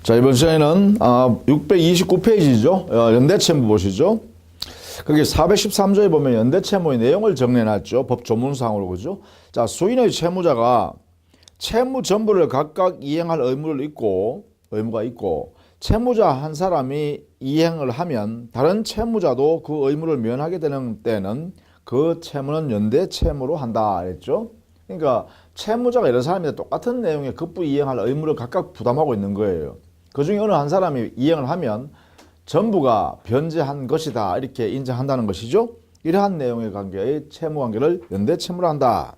자, 이번 시간에는 629페이지죠. 연대채무 보시죠. 거기 413조에 보면 연대채무의 내용을 정리해놨죠. 법 조문상으로, 그죠? 자, 수인의 채무자가 채무 전부를 각각 이행할 의무가 있고, 채무자 한 사람이 이행을 하면 다른 채무자도 그 의무를 면하게 되는 때는 그 채무는 연대채무로 한다 했죠. 그러니까 채무자가 여러 사람이 똑같은 내용의 급부 이행할 의무를 각각 부담하고 있는 거예요. 그중에 어느 한 사람이 이행을 하면 전부가 변제한 것이다 이렇게 인정한다는 것이죠. 이러한 내용의 관계의 채무관계를 연대채무로 한다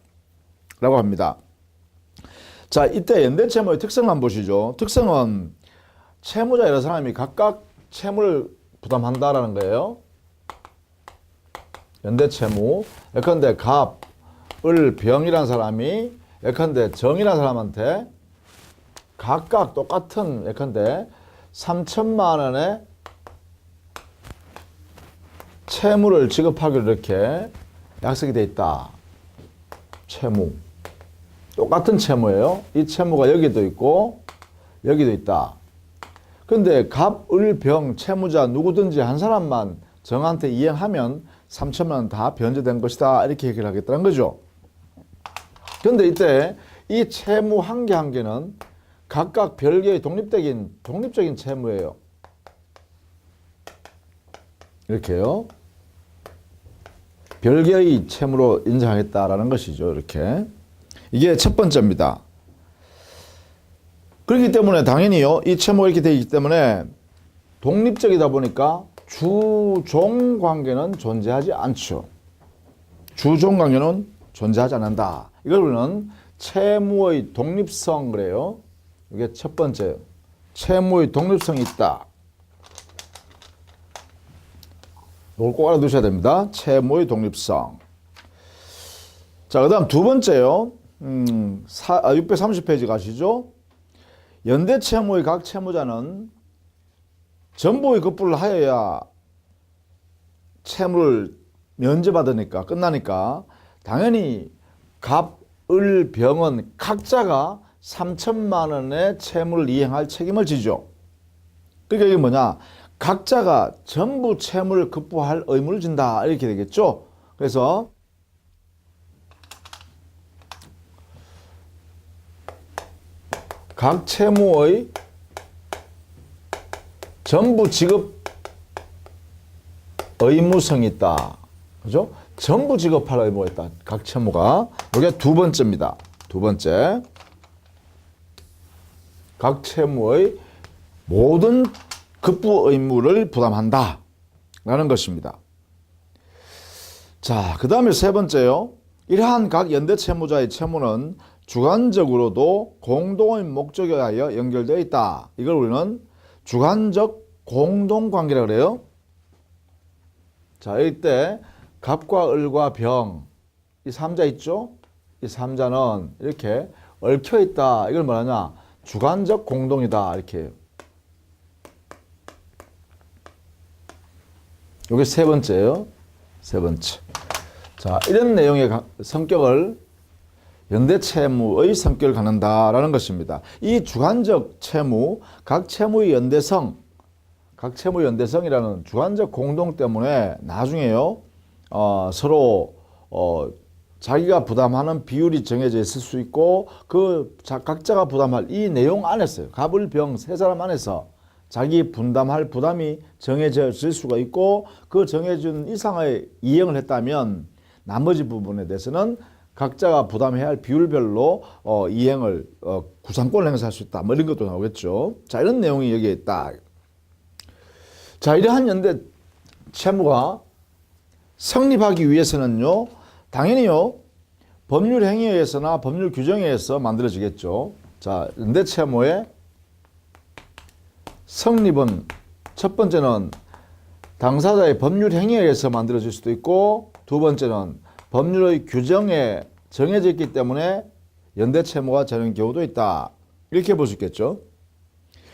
라고 합니다. 자, 이때 연대채무의 특성을 한번 보시죠. 특성은 채무자 여러 사람이 각각 채무를 부담한다라는 거예요. 연대채무. 예컨대 갑, 을, 병이라는 사람이 예컨대 정이라는 사람한테 각각 똑같은 예컨대 3천만 원의 채무를 지급하기로 이렇게 약속이 돼 있다. 채무. 똑같은 채무예요. 이 채무가 여기도 있고 여기도 있다. 근데 갑, 을, 병, 채무자 누구든지 한 사람만 정한테 이행하면 3천만 원 다 변제된 것이다. 이렇게 얘기를 하겠다는 거죠. 근데 이때 이 채무 한 개 한 개는 각각 별개의 독립적인 채무예요. 이렇게요. 별개의 채무로 인정하겠다라는 것이죠. 이렇게. 이게 첫 번째입니다. 그렇기 때문에 당연히요. 이 채무가 이렇게 되어 있기 때문에 독립적이다 보니까 주종 관계는 존재하지 않죠. 주종 관계는 존재하지 않는다. 이걸 우리는 채무의 독립성 그래요. 이게 첫 번째. 채무의 독립성이 있다. 이걸 꼭 알아두셔야 됩니다. 채무의 독립성. 자, 그 다음 두 번째요. 630페이지 가시죠. 연대채무의 각 채무자는 전부의 급부를 하여야 채무를 면제받으니까 끝나니까 당연히 갑, 을, 병은 각자가 3천만 원의 채무를 이행할 책임을 지죠. 그러니까 이게 뭐냐? 각자가 전부 채무를 급부할 의무를 진다 이렇게 되겠죠. 그래서 각 채무의 전부 지급 의무성이 있다. 그죠? 전부 지급할 의무가 있다. 각 채무가. 이게 두 번째입니다. 두 번째. 각 채무의 모든 급부 의무를 부담한다. 라는 것입니다. 자, 그 다음에 세 번째요. 이러한 각 연대 채무자의 채무는 주관적으로도 공동의 목적에 의하여 연결되어 있다. 이걸 우리는 주관적 공동관계라고 그래요. 자, 이때 갑과 을과 병, 이 삼자 있죠? 이 삼자는 이렇게 얽혀 있다. 이걸 뭐하냐? 주관적 공동이다. 이렇게 해요. 이게 세 번째예요. 세 번째. 자, 이런 내용의 성격을 연대채무의 성격을 갖는다라는 것입니다. 이 주관적 채무, 각 채무의 연대성, 각 채무의 연대성이라는 주관적 공동 때문에 나중에요. 서로 자기가 부담하는 비율이 정해져 있을 수 있고 각자가 부담할 이 내용 안에서요. 갑을 병 세 사람 안에서 자기 분담할 부담이 정해져 있을 수가 있고 그 정해진 이상의 이행을 했다면 나머지 부분에 대해서는 각자가 부담해야 할 비율별로 이행을 구상권을 행사할 수 있다. 뭐 이런 것도 나오겠죠. 자, 이런 내용이 여기에 있다. 자, 이러한 연대 채무가 성립하기 위해서는요, 당연히요, 법률 행위에 의해서나 법률 규정에 의해서 만들어지겠죠. 자, 연대 채무의 성립은 첫 번째는 당사자의 법률 행위에 의해서 만들어질 수도 있고 두 번째는 법률의 규정에 정해져 있기 때문에 연대 채무가 되는 경우도 있다. 이렇게 볼 수 있겠죠.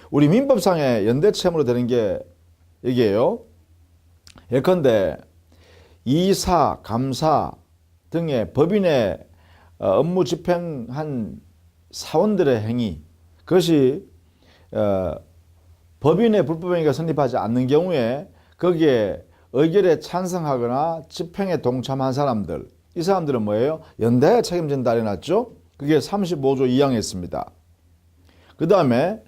우리 민법상에 연대 채무로 되는 게 이게요. 예컨대 이사, 감사 등의 법인의 업무 집행한 사원들의 행위, 그것이 법인의 불법행위가 성립하지 않는 경우에 거기에 의결에 찬성하거나 집행에 동참한 사람들, 이 사람들은 뭐예요? 연대에 책임진다 해놨죠? 그게 35조 2항에 있습니다. 그 다음에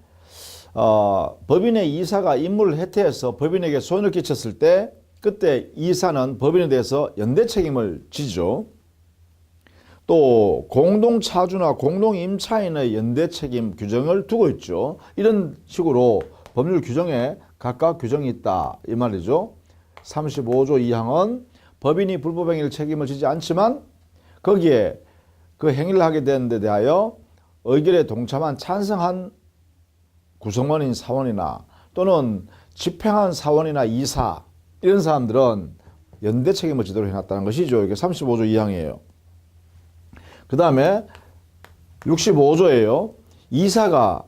법인의 이사가 임무를 해태해서 법인에게 손해를 끼쳤을 때 그때 이사는 법인에 대해서 연대 책임을 지죠. 또 공동차주나 공동임차인의 연대 책임 규정을 두고 있죠. 이런 식으로 법률 규정에 각각 규정이 있다 이 말이죠. 35조 2항은 법인이 불법행위를 책임을 지지 않지만 거기에 그 행위를 하게 된 데 대하여 의결에 동참한 찬성한 구성원인 사원이나 또는 집행한 사원이나 이사 이런 사람들은 연대 책임을 지도록 해놨다는 것이죠. 이게 35조 2항이에요. 그 다음에 65조예요. 이사가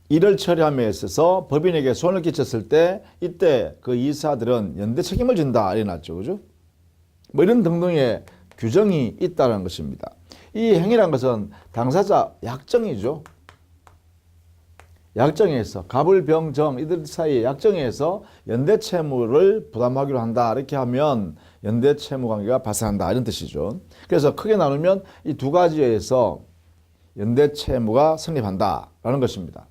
일을 처리함에 있어서 법인에게 손을 끼쳤을 때 이때 그 이사들은 연대 책임을 진다 이래놨죠. 그죠? 뭐 이런 등등의 규정이 있다는 것입니다. 이 행위란 것은 당사자 약정이죠. 약정에서 갑을 병정 이들 사이의 약정에서 연대 채무를 부담하기로 한다 이렇게 하면 연대 채무 관계가 발생한다 이런 뜻이죠. 그래서 크게 나누면 이 두 가지에서 연대 채무가 성립한다라는 것입니다.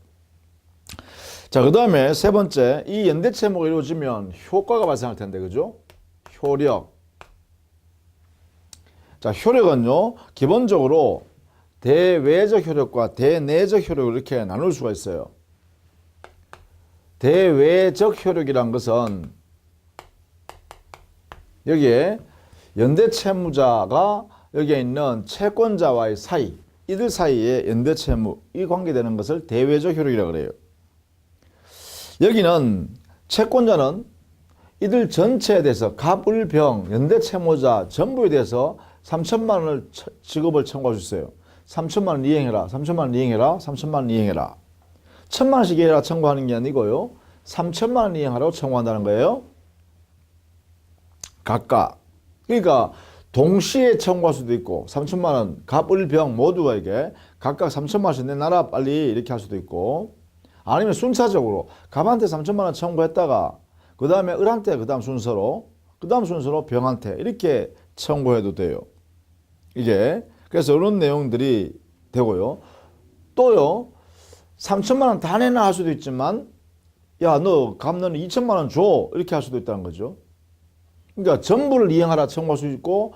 자, 그 다음에 세 번째, 이 연대 채무가 이루어지면 효과가 발생할 텐데, 그죠? 효력. 자, 효력은요, 기본적으로 대외적 효력과 대내적 효력을 이렇게 나눌 수가 있어요. 대외적 효력이란 것은 여기에 연대 채무자가 여기에 있는 채권자와의 사이, 이들 사이에 연대 채무, 이 관계되는 것을 대외적 효력이라고 그래요. 여기는 채권자는 이들 전체에 대해서 갑을 병 연대 채무자 전부에 대해서 3천만 원을 지급을 청구할 수 있어요. 3천만 원 이행해라, 3천만 원 이행해라, 3천만 원 이행해라. 1,000만 원씩 이행해라 청구하는 게 아니고요. 3천만 원 이행하라고 청구한다는 거예요. 각각. 그러니까 동시에 청구할 수도 있고 3천만 원 갑, 을, 병 모두에게 각각 3천만 원씩 내놔라 빨리 이렇게 할 수도 있고 아니면 순차적으로 갑한테 3천만 원 청구했다가 그 다음에 을한테 그 다음 순서로 병한테 이렇게 청구해도 돼요. 이게 그래서 이런 내용들이 되고요. 또요 3천만 원 다 내놔 할 수도 있지만 야 너 갑 너는 2천만 원 줘 이렇게 할 수도 있다는 거죠. 그러니까 전부를 이행하라 청구할 수 있고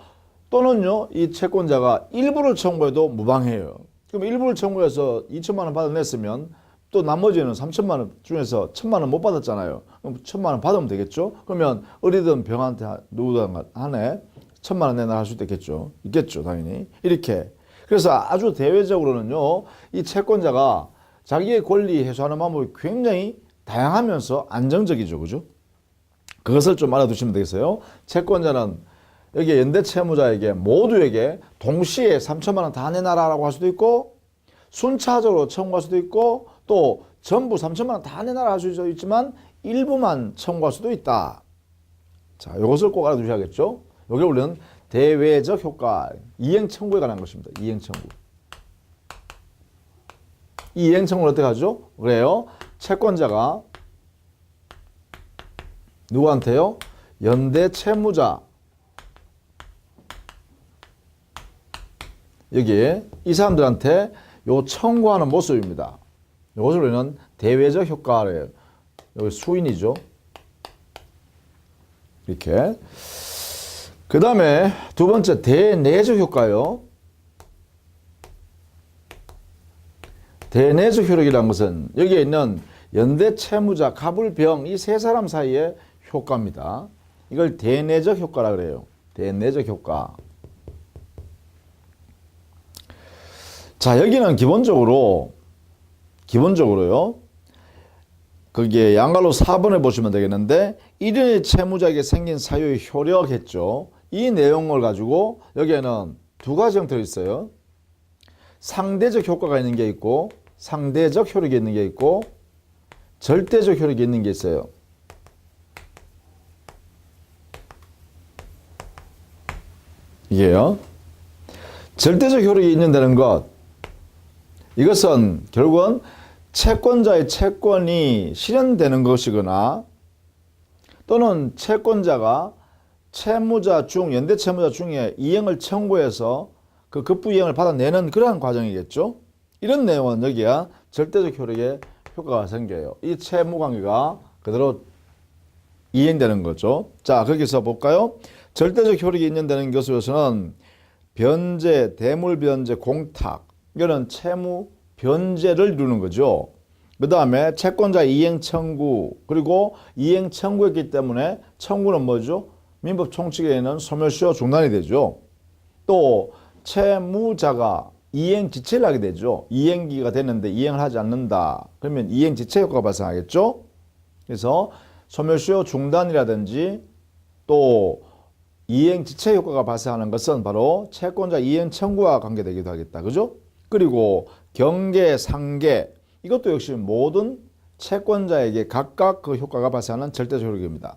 또는요 이 채권자가 일부를 청구해도 무방해요. 그럼 일부를 청구해서 2천만 원 받아냈으면 또 나머지는 3천만 원 중에서 1,000만 원 못 받았잖아요. 그럼 1,000만 원 받으면 되겠죠. 그러면 을이든 병한테 누구든 한해 1,000만 원 내놔 할 수도 있겠죠. 있겠죠 당연히. 이렇게 그래서 아주 대외적으로는요 이 채권자가 자기의 권리 해소하는 방법이 굉장히 다양하면서 안정적이죠. 그죠? 그것을 좀 알아두시면 되겠어요. 채권자는 여기 연대 채무자에게 모두에게 동시에 3천만 원 다 내놔라라고 할 수도 있고 순차적으로 청구할 수도 있고 또 전부 3천만 원 다 내놔라 할 수도 있지만 일부만 청구할 수도 있다. 자, 이것을 꼭 알아두셔야겠죠. 이게 우리는 대외적 효과, 이행 청구에 관한 것입니다. 이행 청구. 이 이행 청구는 어떻게 하죠? 그래요. 채권자가 누구한테요? 연대 채무자 여기에 이 사람들한테 요 청구하는 모습입니다. 이것을 우리는 대외적 효과를 여기 수인이죠. 이렇게. 그 다음에 두 번째 대내적 효과요. 대내적 효력이라는 것은 여기에 있는 연대 채무자, 갑을 병 이 세 사람 사이의 효과입니다. 이걸 대내적 효과라 그래요. 대내적 효과. 자, 여기는 기본적으로요. 거기에 양갈로 4번에 보시면 되겠는데 1인의 채무자에게 생긴 사유의 효력했죠. 이 내용을 가지고 여기에는 두 가지 형태로 있어요. 상대적 효과가 있는 게 있고 상대적 효력이 있는 게 있고 절대적 효력이 있는 게 있어요. 이게요. 절대적 효력이 있는다는 것 이것은 결국은 채권자의 채권이 실현되는 것이거나 또는 채권자가 채무자 중, 연대 채무자 중에 이행을 청구해서 그 급부 이행을 받아내는 그러한 과정이겠죠. 이런 내용은 여기야 절대적 효력의 효과가 생겨요. 이 채무 관계가 그대로 이행되는 거죠. 자, 거기서 볼까요? 절대적 효력이 인정되는 것으로서는 변제, 대물 변제, 공탁, 이거는 채무 변제를 이루는 거죠. 그 다음에 채권자 이행 청구, 그리고 이행 청구했기 때문에 청구는 뭐죠? 민법 총칙에는 소멸시효 중단이 되죠. 또 채무자가 이행 지체를 하게 되죠. 이행기가 됐는데 이행을 하지 않는다. 그러면 이행 지체 효과가 발생하겠죠. 그래서 소멸시효 중단이라든지 또 이행 지체 효과가 발생하는 것은 바로 채권자 이행 청구와 관계되기도 하겠다. 그죠? 그리고 경계, 상계, 이것도 역시 모든 채권자에게 각각 그 효과가 발생하는 절대적 효력입니다.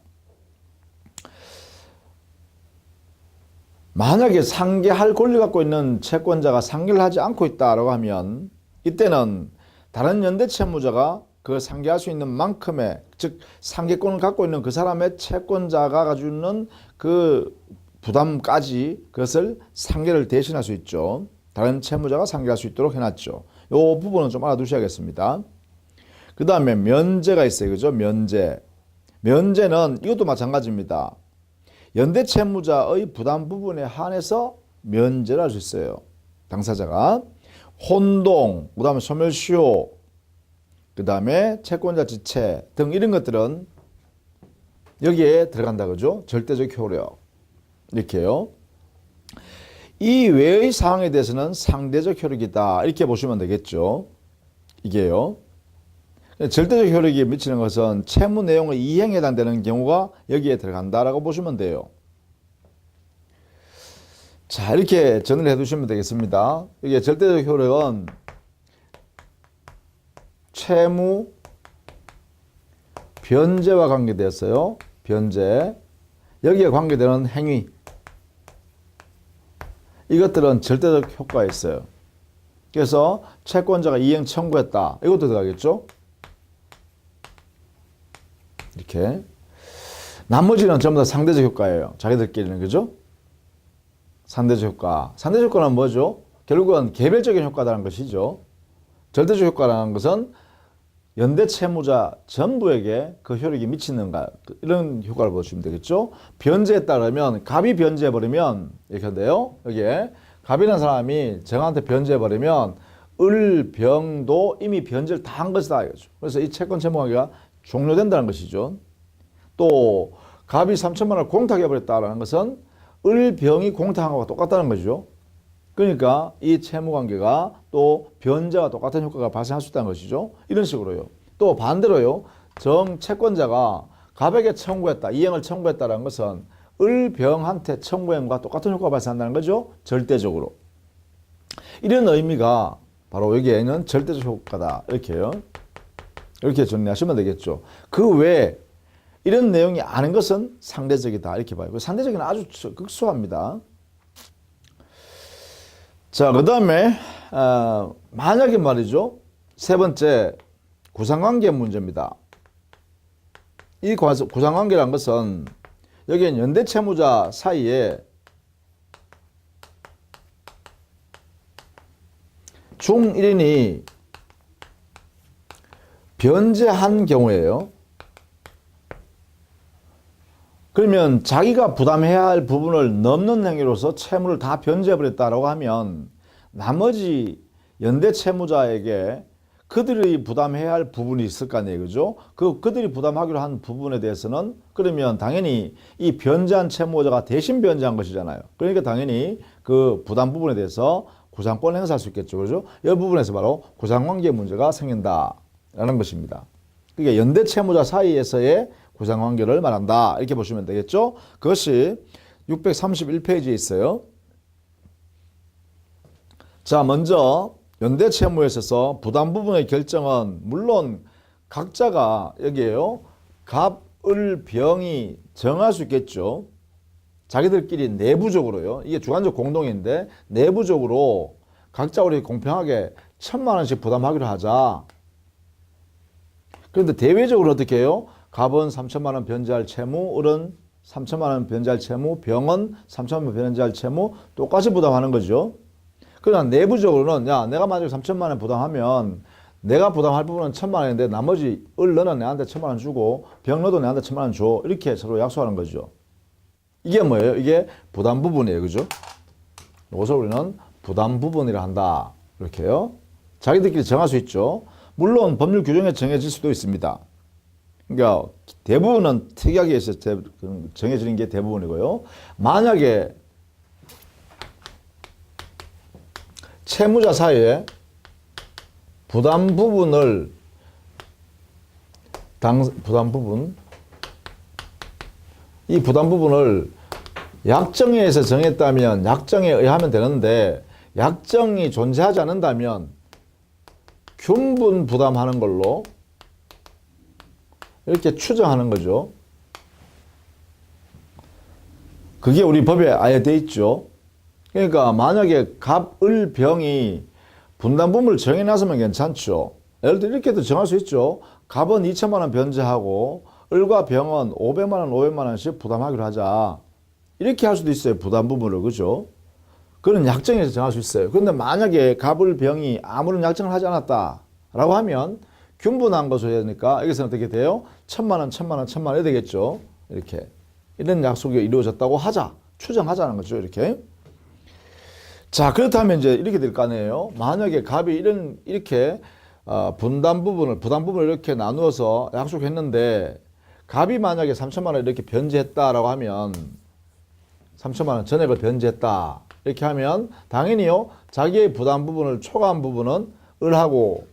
만약에 상계할 권리 갖고 있는 채권자가 상계를 하지 않고 있다라고 하면 이때는 다른 연대 채무자가 그 상계할 수 있는 만큼의, 즉 상계권을 갖고 있는 그 사람의 채권자가 가지고 있는 그 부담까지 그것을 상계를 대신할 수 있죠. 다른 채무자가 상계할 수 있도록 해놨죠. 이 부분은 좀 알아두셔야겠습니다. 그 다음에 면제가 있어요. 그죠? 면제. 면제는 이것도 마찬가지입니다. 연대 채무자의 부담 부분에 한해서 면제를 할 수 있어요. 당사자가. 혼동, 그 다음에 소멸시효, 그 다음에 채권자 지체 등 이런 것들은 여기에 들어간다. 그죠? 절대적 효력. 이렇게요. 이 외의 사항에 대해서는 상대적 효력이다. 이렇게 보시면 되겠죠. 이게요. 절대적 효력이 미치는 것은 채무 내용의 이행에 해당되는 경우가 여기에 들어간다라고 보시면 돼요. 자, 이렇게 정리를 해두시면 되겠습니다. 이게 절대적 효력은 채무 변제와 관계되었어요. 변제. 여기에 관계되는 행위. 이것들은 절대적 효과가 있어요. 그래서 채권자가 이행 청구했다. 이것도 들어가겠죠. 이렇게. 나머지는 전부 다 상대적 효과예요. 자기들끼리는. 그죠? 상대적 효과. 상대적 효과는 뭐죠? 결국은 개별적인 효과라는 것이죠. 절대적 효과라는 것은 연대 채무자 전부에게 그 효력이 미치는가, 이런 효과를 보시면 되겠죠. 변제에 따르면 갑이 변제해버리면 이렇게 한대요. 여기에 갑이라는 사람이 정한테 변제해버리면 을, 병도 이미 변제를 다 한 것이다 이거죠. 그래서 이 채권 채무 관계가 종료된다는 것이죠. 또 갑이 3천만 원을 공탁해버렸다는 것은 을, 병이 공탁한 것과 똑같다는 거죠. 그러니까 이 채무 관계가 또 변제와 똑같은 효과가 발생할 수 있다는 것이죠. 이런 식으로요. 또 반대로요. 정 채권자가 갑에게 청구했다, 이행을 청구했다는 것은 을, 병한테 청구한 것과 똑같은 효과가 발생한다는 거죠. 절대적으로. 이런 의미가 바로 여기에는 절대적 효과다. 이렇게요. 이렇게 정리하시면 되겠죠. 그 외에 이런 내용이 아닌 것은 상대적이다. 이렇게 봐요. 상대적인 아주 극소합니다. 자, 그 다음에 만약에 말이죠. 세 번째, 구상관계 문제입니다. 이 구상관계란 것은 여기엔 연대 채무자 사이에 중1인이 변제한 경우에요. 그러면 자기가 부담해야 할 부분을 넘는 행위로서 채무를 다 변제해버렸다라고 하면 나머지 연대 채무자에게 그들이 부담해야 할 부분이 있을 거 아니에요. 그죠? 그들이 부담하기로 한 부분에 대해서는 그러면 당연히 이 변제한 채무자가 대신 변제한 것이잖아요. 그러니까 당연히 그 부담 부분에 대해서 구상권을 행사할 수 있겠죠. 그죠? 이 부분에서 바로 구상관계 문제가 생긴다라는 것입니다. 그게 연대 채무자 사이에서의 구상관계를 말한다. 이렇게 보시면 되겠죠. 그것이 631페이지에 있어요. 자, 먼저 연대 채무에 있어서 부담 부분의 결정은 물론 각자가 여기에요. 갑, 을, 병이 정할 수 있겠죠. 자기들끼리 내부적으로요. 이게 주관적 공동인데 내부적으로 각자 우리 공평하게 1,000만 원씩 부담하기로 하자. 그런데 대외적으로 어떻게 해요? 갑은 3천만 원 변제할 채무, 을은 3천만 원 변제할 채무, 병은 3천만 원 변제할 채무 똑같이 부담하는 거죠. 그러나 내부적으로는 야, 내가 만약에 3천만 원 부담하면 내가 부담할 부분은 1천만 원인데 나머지 을 너는 내한테 1천만 원 주고 병 너도 내한테 1천만 원 줘. 이렇게 서로 약속하는 거죠. 이게 뭐예요? 이게 부담 부분이에요. 그죠? 이것을 우리는 부담 부분이라 한다. 이렇게요. 자기들끼리 정할 수 있죠. 물론 법률 규정에 정해질 수도 있습니다. 그러니까 대부분은 특이하게 해서 정해지는 게 대부분이고요. 만약에 채무자 사이에 부담 부분을 이 부담 부분을 약정에서 정했다면 약정에 의하면 되는데 약정이 존재하지 않는다면 균분 부담하는 걸로 이렇게 추정하는 거죠. 그게 우리 법에 아예 돼 있죠. 그러니까 만약에 갑, 을, 병이 분담 부분을 정해놨으면 괜찮죠. 예를 들어 이렇게도 정할 수 있죠. 갑은 2천만 원 변제하고 을과 병은 500만 원, 500만 원씩 부담하기로 하자. 이렇게 할 수도 있어요. 부담 부분을. 그죠? 그런 약정에서 정할 수 있어요. 그런데 만약에 갑, 을, 병이 아무런 약정을 하지 않았다라고 하면 균분한 것을 해야 되니까 여기서는 어떻게 돼요? 1,000만 원, 1,000만 원, 1,000만 원 해야 되겠죠. 이렇게. 이런 약속이 이루어졌다고 하자. 추정하자는 거죠. 이렇게. 자, 그렇다면 이제 이렇게 될 거 아니에요. 만약에 갑이 이렇게 부담 부분을 이렇게 나누어서 약속했는데 갑이 만약에 3천만 원 이렇게 변제했다라고 하면 3천만 원 전액을 변제했다. 이렇게 하면 당연히요. 자기의 부담 부분을 초과한 부분은 을하고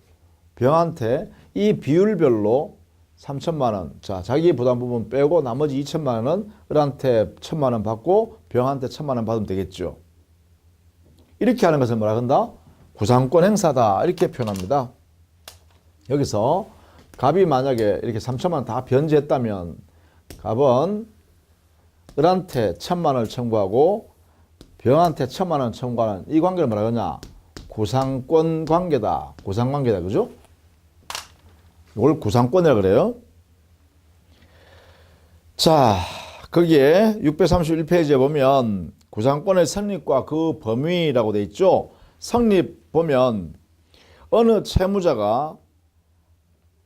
병한테 이 비율별로 3천만 원. 자, 자기의 부담 부분 빼고 나머지 2천만 원은 을한테 1,000만 원 받고 병한테 1,000만 원 받으면 되겠죠. 이렇게 하는 것을 뭐라 한다? 구상권 행사다. 이렇게 표현합니다. 여기서 갑이 만약에 이렇게 3천만 원 다 변제했다면 갑은 을한테 1,000만 원을 청구하고 병한테 1,000만 원 청구하는 이 관계를 뭐라 하냐? 구상권 관계다. 구상관계다. 그죠? 이걸 구상권이라 그래요. 자, 거기에 631페이지에 보면 구상권의 성립과 그 범위라고 돼 있죠. 성립 보면 어느 채무자가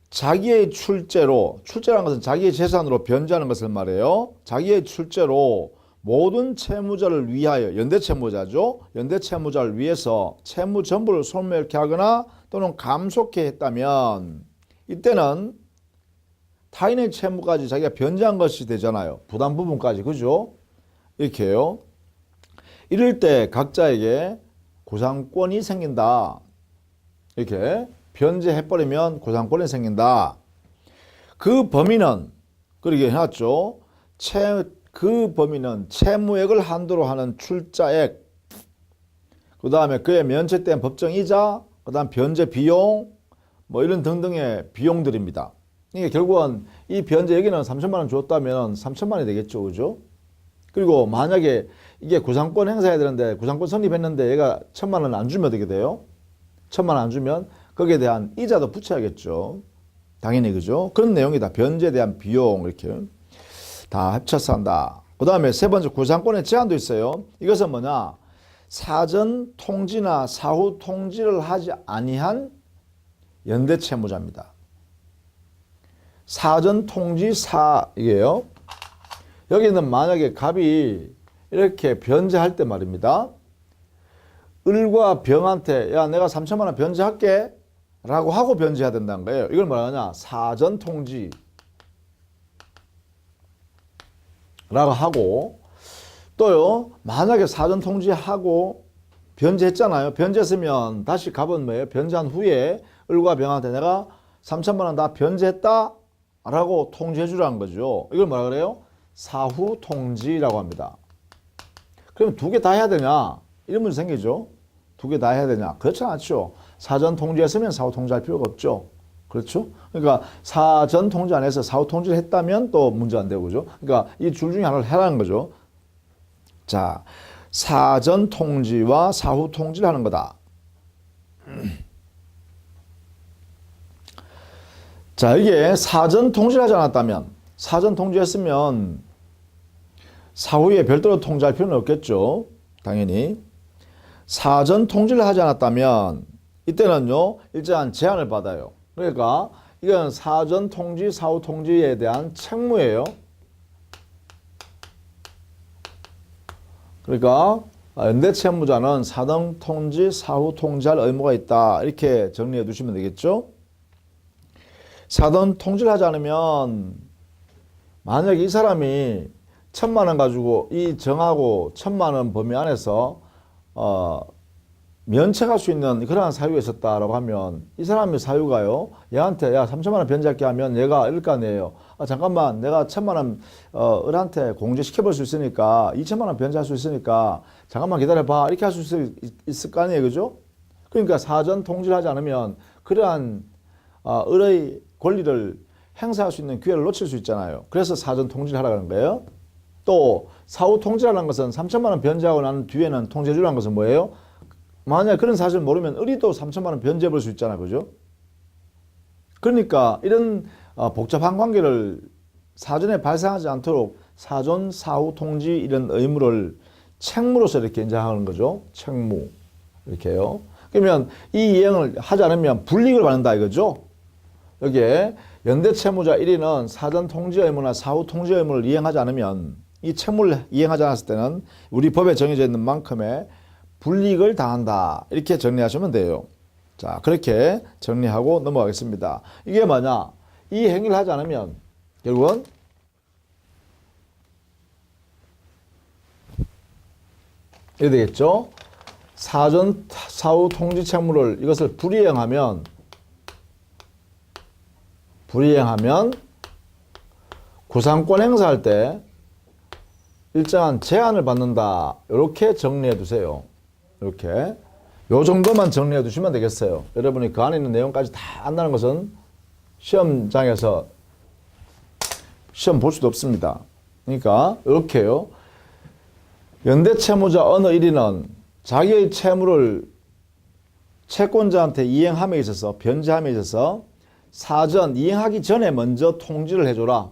자기의 출제라는 것은 자기의 재산으로 변제하는 것을 말해요. 자기의 출제로 모든 채무자를 위하여, 연대채무자죠. 연대채무자를 위해서 채무 전부를 소멸케 하거나 또는 감속케 했다면 이때는 타인의 채무까지 자기가 변제한 것이 되잖아요. 부담 부분까지. 그죠? 이렇게 해요. 이럴 때 각자에게 구상권이 생긴다. 이렇게 변제해버리면 구상권이 생긴다. 그 범위는 그렇게 해놨죠. 그 범위는 채무액을 한도로 하는 출자액, 그 다음에 그의 면책된 법정이자, 그 다음 변제 비용, 뭐 이런 등등의 비용들입니다. 그러니까 결국은 이 변제 여기는 3천만 원 줬다면 3천만 원이 되겠죠. 그죠? 그리고 만약에 이게 구상권 행사해야 되는데 구상권 성립했는데 얘가 1,000만 원 안 주면 어떻게 돼요? 1,000만 원 안 주면 거기에 대한 이자도 붙여야겠죠. 당연히. 그죠? 그런 내용이다. 변제에 대한 비용 이렇게 다 합쳐서 한다. 그 다음에 세 번째 구상권의 제한도 있어요. 이것은 뭐냐? 사전 통지나 사후 통지를 하지 아니한 연대채무자입니다. 사전 통지 이게요. 여기는 만약에 갑이 이렇게 변제할 때 말입니다. 을과 병한테 야 내가 3천만 원 변제할게 라고 하고 변제해야 된다는 거예요. 이걸 뭐라 하냐? 사전 통지 라고 하고, 또요 만약에 사전 통지하고 변제했잖아요. 변제했으면 다시 갑은 뭐예요? 변제한 후에 을과 병한테 내가 3천만 원 다 변제했다 라고 통지해 주라는 거죠. 이걸 뭐라 그래요? 사후 통지라고 합니다. 그럼 두 개 다 해야 되냐? 이런 문제 생기죠. 두 개 다 해야 되냐? 그렇지 않죠. 사전 통지했으면 사후 통지할 필요가 없죠. 그렇죠? 그러니까 사전 통지 안 해서 사후 통지를 했다면 또 문제 안 되고, 그죠? 그러니까 이 둘 중에 하나를 해라는 거죠. 자, 사전 통지와 사후 통지를 하는 거다. 자, 이게 사전 통지를 하지 않았다면, 사전 통지했으면 사후에 별도로 통지할 필요는 없겠죠. 당연히. 사전 통지를 하지 않았다면 이때는요, 일정한 제한을 받아요. 그러니까 이건 사전 통지, 사후 통지에 대한 책무예요. 그러니까 연대 채무자는 사전 통지, 사후 통지할 의무가 있다. 이렇게 정리해 두시면 되겠죠. 사전 통지를 하지 않으면 만약에 이 사람이 1,000만 원 가지고 이 정하고 1,000만 원 범위 안에서 면책할 수 있는 그러한 사유가 있었다라고 하면 이 사람의 사유가요, 얘한테 야 3,000만 원 변제할게 하면 얘가 이럴 거 아니에요. 잠깐만, 내가 1,000만 원 을한테 공제시켜볼 수 있으니까 2,000만 원 변제할 수 있으니까 잠깐만 기다려봐, 이렇게 할 수 있을 거 아니에요, 그죠? 그러니까 사전 통지를 하지 않으면 그러한 을의 권리를 행사할 수 있는 기회를 놓칠 수 있잖아요. 그래서 사전 통지를 하라는 거예요. 또 사후 통지라는 것은 3,000만 원 변제하고 난 뒤에는 통제주라는 것은 뭐예요? 만약 그런 사실을 모르면 을이도 3,000만 원 변제해 볼 수 있잖아, 그죠? 그러니까 이런 복잡한 관계를 사전에 발생하지 않도록 사전, 사후 통지 이런 의무를 책무로서 이렇게 인정하는 거죠. 책무. 이렇게요. 그러면 이 이행을 하지 않으면 불이익을 받는다 이거죠. 여기에 연대 채무자 1위는 사전 통지 의무나 사후 통지 의무를 이행하지 않으면 이 책무를 이행하지 않았을 때는 우리 법에 정해져 있는 만큼의 불이익을 당한다. 이렇게 정리하시면 돼요. 자, 그렇게 정리하고 넘어가겠습니다. 이게 뭐냐? 이 행위를 하지 않으면 결국은 이렇게 되겠죠. 사전, 사후 통지 책무를 이것을 불이행하면 구상권 행사할 때 일정한 제한을 받는다. 이렇게 정리해 두세요. 이렇게. 요 정도만 정리해 두시면 되겠어요. 여러분이 그 안에 있는 내용까지 다 안다는 것은 시험장에서 시험 볼 수도 없습니다. 그러니까 이렇게요. 연대 채무자 어느 1위는 자기의 채무를 채권자한테 이행함에 있어서 변제함에 있어서 사전 이행하기 전에 먼저 통지를 해줘라.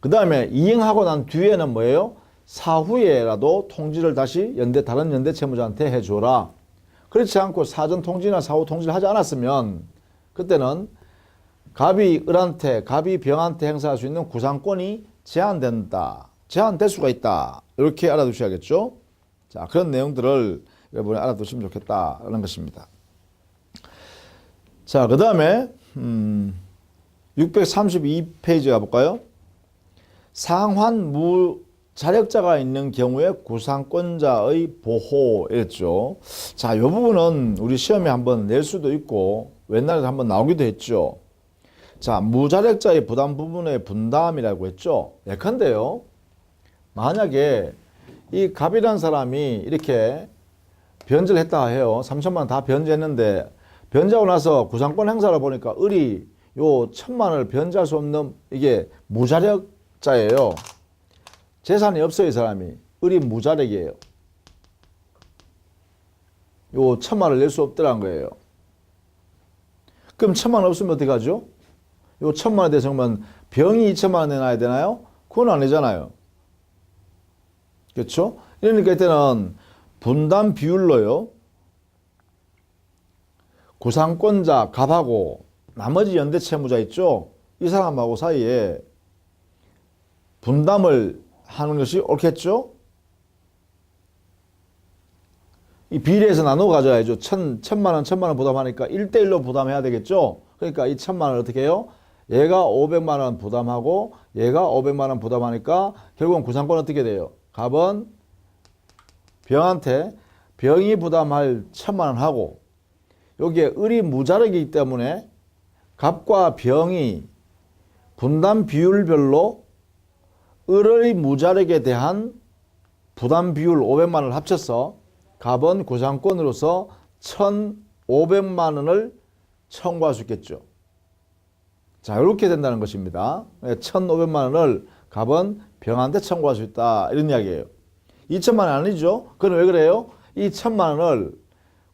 그 다음에 이행하고 난 뒤에는 뭐예요? 사후에라도 통지를 다시 다른 연대 채무자한테 해줘라. 그렇지 않고 사전 통지나 사후 통지를 하지 않았으면 그때는 갑이 을한테, 갑이 병한테 행사할 수 있는 구상권이 제한된다. 제한될 수가 있다. 이렇게 알아두셔야겠죠? 자, 그런 내용들을 여러분이 알아두시면 좋겠다라는 것입니다. 자, 그 다음에 632페이지 가볼까요? 상환 무자력자가 있는 경우에 구상권자의 보호 이랬죠. 자, 이 부분은 우리 시험에 한번 낼 수도 있고 옛날에도 한번 나오기도 했죠. 자, 무자력자의 부담 부분의 분담이라고 했죠. 예컨대요, 만약에 이 갑이라는 사람이 이렇게 변제를 했다 해요. 3,000만 원 다 변제했는데 변제하고 나서 구상권 행사를 보니까 을이 요 1,000만 원을 변제할 수 없는 이게 무자력자예요. 재산이 없어요, 이 사람이. 을이 무자력이에요. 요 1,000만 원을 낼 수 없더란 거예요. 그럼 1,000만 원 없으면 어떻게 하죠? 요 1,000만 원에 대해서 그러면 병이 2,000만 원 내놔야 되나요? 그건 아니잖아요. 그렇죠? 이러니까 이때는 분담 비율로요. 구상권자 갑하고 나머지 연대 채무자 있죠? 이 사람하고 사이에 분담을 하는 것이 옳겠죠? 이 비례해서 나누어 가져야죠. 1,000만 원 부담하니까 1대1로 부담해야 되겠죠? 그러니까 이 1,000만 원 어떻게 해요? 얘가 500만 원 부담하고 얘가 500만 원 부담하니까 결국은 구상권 어떻게 돼요? 갑은 병한테 병이 부담할 1,000만 원 하고 여기에 을이 무자력이기 때문에 갑과 병이 분담 비율별로 을의 무자력에 대한 부담 비율 500만 원을 합쳐서 갑은 구상권으로서 1,500만 원을 청구할 수 있겠죠. 자, 이렇게 된다는 것입니다. 1,500만 원을 갑은 병한테 청구할 수 있다. 이런 이야기예요. 2,000만 원 아니죠? 그럼 왜 그래요? 이 1,000만 원을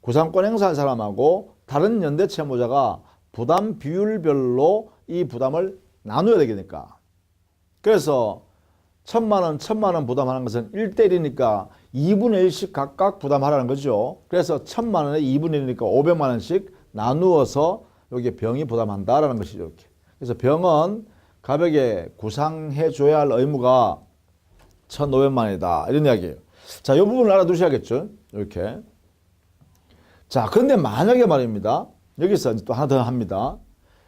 구상권 행사한 사람하고 다른 연대 채무자가 부담 비율별로 이 부담을 나눠야 되니까. 그래서 1,000만 원 부담하는 것은 1대1이니까 2분의 1씩 각각 부담하라는 거죠. 그래서 1,000만 원에 2분의 1이니까 500만 원씩 나누어서 여기 병이 부담한다라는 것이죠. 이렇게. 그래서 병은 가벽에 구상해 줘야 할 의무가 1,500만 원이다. 이런 이야기예요. 자, 이 부분을 알아두셔야겠죠. 이렇게. 자, 그런데 만약에 말입니다. 여기서 또 하나 더 합니다.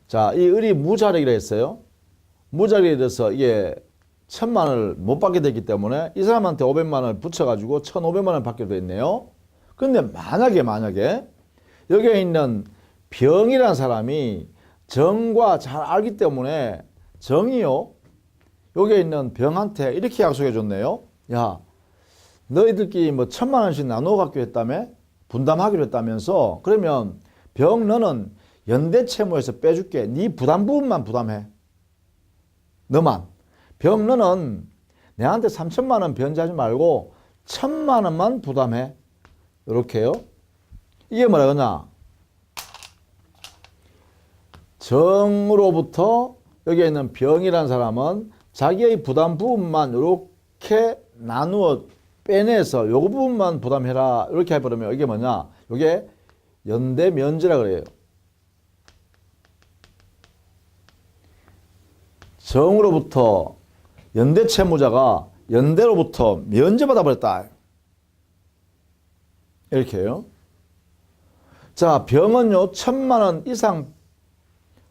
자, 이 을이 무자력이라 했어요. 무자력이 돼서 이게 1,000만 원을 못 받게 됐기 때문에 이 사람한테 500만 원을 붙여가지고 1,500만 원을 받게 됐네요. 그런데 만약에 여기에 있는 병이라는 사람이 정과 잘 알기 때문에 정이요. 여기에 있는 병한테 이렇게 약속해 줬네요. 야, 너희들끼리 뭐 1,000만 원씩 나누어 갖기로 했다며? 분담하기로 했다면서? 그러면 병 너는 연대 채무에서 빼줄게. 네 부담 부분만 부담해. 너만. 병 너는 내한테 3,000만 원 변제하지 말고 1,000만 원만 부담해. 이렇게요. 이게 뭐라 그러냐? 정으로부터 여기에 있는 병이라는 사람은 자기의 부담 부분만 이렇게 나누어 빼내서 요 부분만 부담해라. 이렇게 해버리면 이게 뭐냐? 이게 연대 면제라 그래요. 정으로부터 연대 채무자가 연대로부터 면제받아 버렸다. 이렇게요. 자, 병은요, 1,000만 원 이상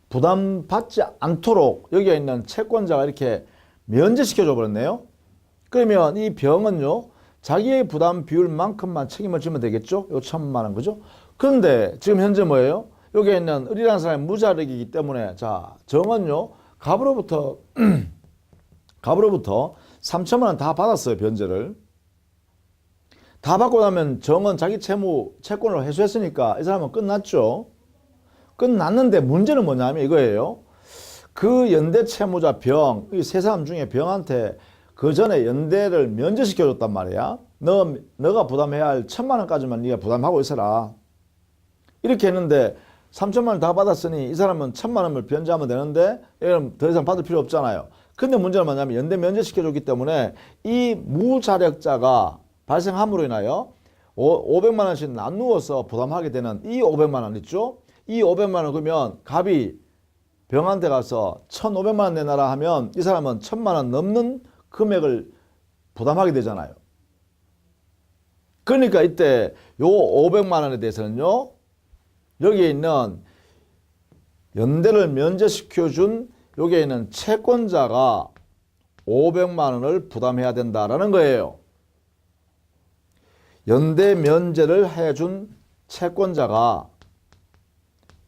부담받지 않도록 여기에 있는 채권자가 이렇게 면제시켜줘 버렸네요. 그러면 이 병은요, 자기의 부담 비율만큼만 책임을 지면 되겠죠? 요 1,000만 원, 그죠? 그런데 지금 현재 뭐예요? 여기에 있는 을이라는 사람이 무자력이기 때문에, 자, 정은요, 갑으로부터 3,000만 원 다 받았어요, 변제를. 다 받고 나면 정은 자기 채권을 회수했으니까 이 사람은 끝났죠. 끝났는데 문제는 뭐냐면 이거예요. 그 연대 채무자 병, 이 세 사람 중에 병한테 그 전에 연대를 면제시켜줬단 말이야. 너가 부담해야 할 1,000만 원까지만 네가 부담하고 있어라. 이렇게 했는데 3,000만 원 다 받았으니 이 사람은 1,000만 원을 변제하면 되는데 이건 더 이상 받을 필요 없잖아요. 근데 문제는 뭐냐면 연대 면제시켜줬기 때문에 이 무자력자가 발생함으로 인하여 500만 원씩 나누어서 부담하게 되는 이 500만 원 있죠? 이 500만 원 그러면 갑이 병한테 가서 1,500만 원 내놔라 하면 이 사람은 1,000만 원 넘는 금액을 부담하게 되잖아요. 그러니까 이때 요 500만 원에 대해서는요, 여기에 있는 연대를 면제시켜준 여기에 있는 채권자가 500만 원을 부담해야 된다라는 거예요. 연대 면제를 해준 채권자가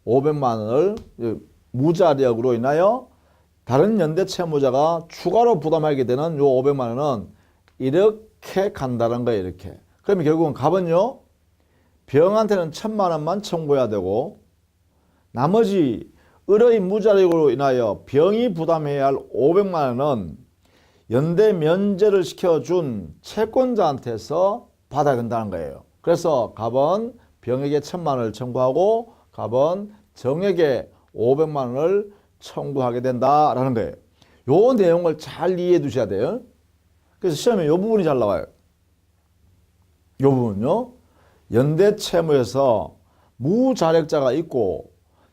500만 원을 무자력으로 인하여 다른 연대 채무자가 추가로 부담하게 되는 요 500만 원은 이렇게 간다는 거예요. 이렇게. 그러면 결국은 갑은요, 병한테는 1,000만 원만 청구해야 되고 나머지 을의 무자력으로 인하여 병이 부담해야 할 500만 원은 연대 면제를 시켜준 채권자한테서 받아야 된다는 거예요. 그래서 갑은 병에게 1,000만 원을 청구하고 갑은 정에게 500만 원을 청구하게 된다라는 거예요. 요 내용을 잘 이해해 두셔야 돼요. 그래서 시험에 요 부분이 잘 나와요. 요 부분요. 연대 채무에서 무자력자가 있고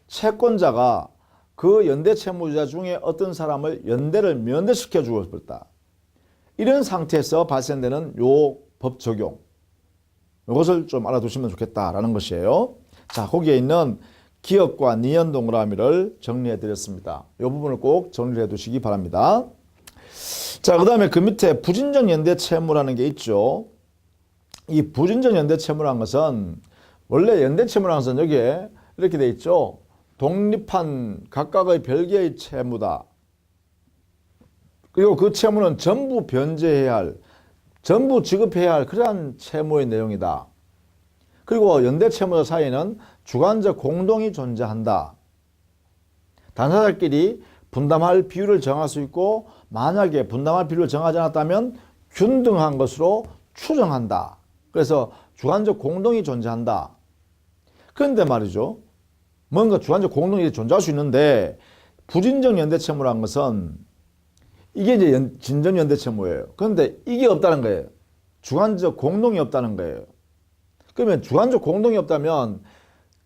채권자가 그 연대 채무자 중에 어떤 사람을 연대를 면대시켜 주고 싶다. 이런 상태에서 발생되는 요 법 적용. 이것을 좀 알아두시면 좋겠다라는 것이에요. 자, 거기에 있는 기억과 니은 동그라미를 정리해 드렸습니다. 이 부분을 꼭 정리해 두시기 바랍니다. 자, 그 다음에 그 밑에 부진적 연대 채무라는 게 있죠. 이 부진적 연대 채무라는 것은 원래 연대 채무라는 것은 여기에 이렇게 돼 있죠. 독립한 각각의 별개의 채무다. 그리고 그 채무는 전부 변제해야 할, 전부 지급해야 할 그러한 채무의 내용이다. 그리고 연대 채무자 사이에는 주관적 공동이 존재한다. 당사자끼리 분담할 비율을 정할 수 있고 만약에 분담할 비율을 정하지 않았다면 균등한 것으로 추정한다. 그래서 주관적 공동이 존재한다. 그런데 말이죠. 뭔가 주관적 공동이 존재할 수 있는데 부진적 연대채무라는 것은 이게 이제 진전 연대채무예요. 그런데 이게 없다는 거예요. 주관적 공동이 없다는 거예요. 그러면 주관적 공동이 없다면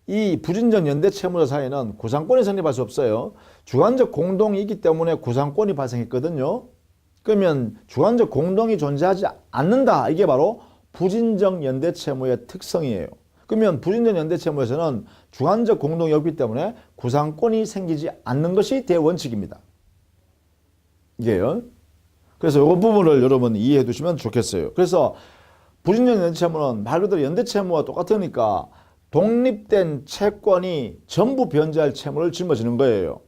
이 부진적 연대채무자 사이에는 구상권이 성립할 수 없어요. 주관적 공동이 있기 때문에 구상권이 발생했거든요. 그러면 주관적 공동이 존재하지 않는다. 이게 바로 부진적 연대채무의 특성이에요. 그러면 부진적 연대채무에서는 주관적 공동이 없기 때문에 구상권이 생기지 않는 것이 대원칙입니다. 이게요. 그래서 이 부분을 여러분 이해해 두시면 좋겠어요. 그래서 부진적 연대채무는 말 그대로 연대채무와 똑같으니까 독립된 채권이 전부 변제할 채무를 짊어지는 거예요.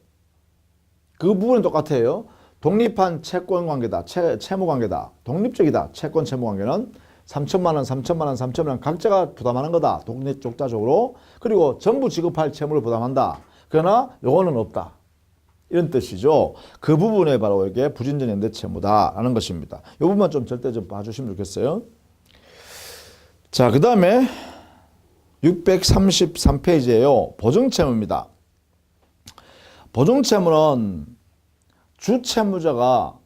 그 부분은 똑같아요. 독립한 채권 관계다. 채무 관계다. 독립적이다. 채권 채무 관계는 3천만 원, 3천만 원, 3천만 원 각자가 부담하는 거다. 독립적자적으로. 그리고 전부 지급할 채무를 부담한다. 그러나 요거는 없다. 이런 뜻이죠. 그 부분에 바로 이게 부진적 연대채무다라는 것입니다. 이 부분만 좀 절대 좀 봐주시면 좋겠어요. 자, 그 다음에 633페이지에요. 보증채무입니다. 보증채무는 주채무자가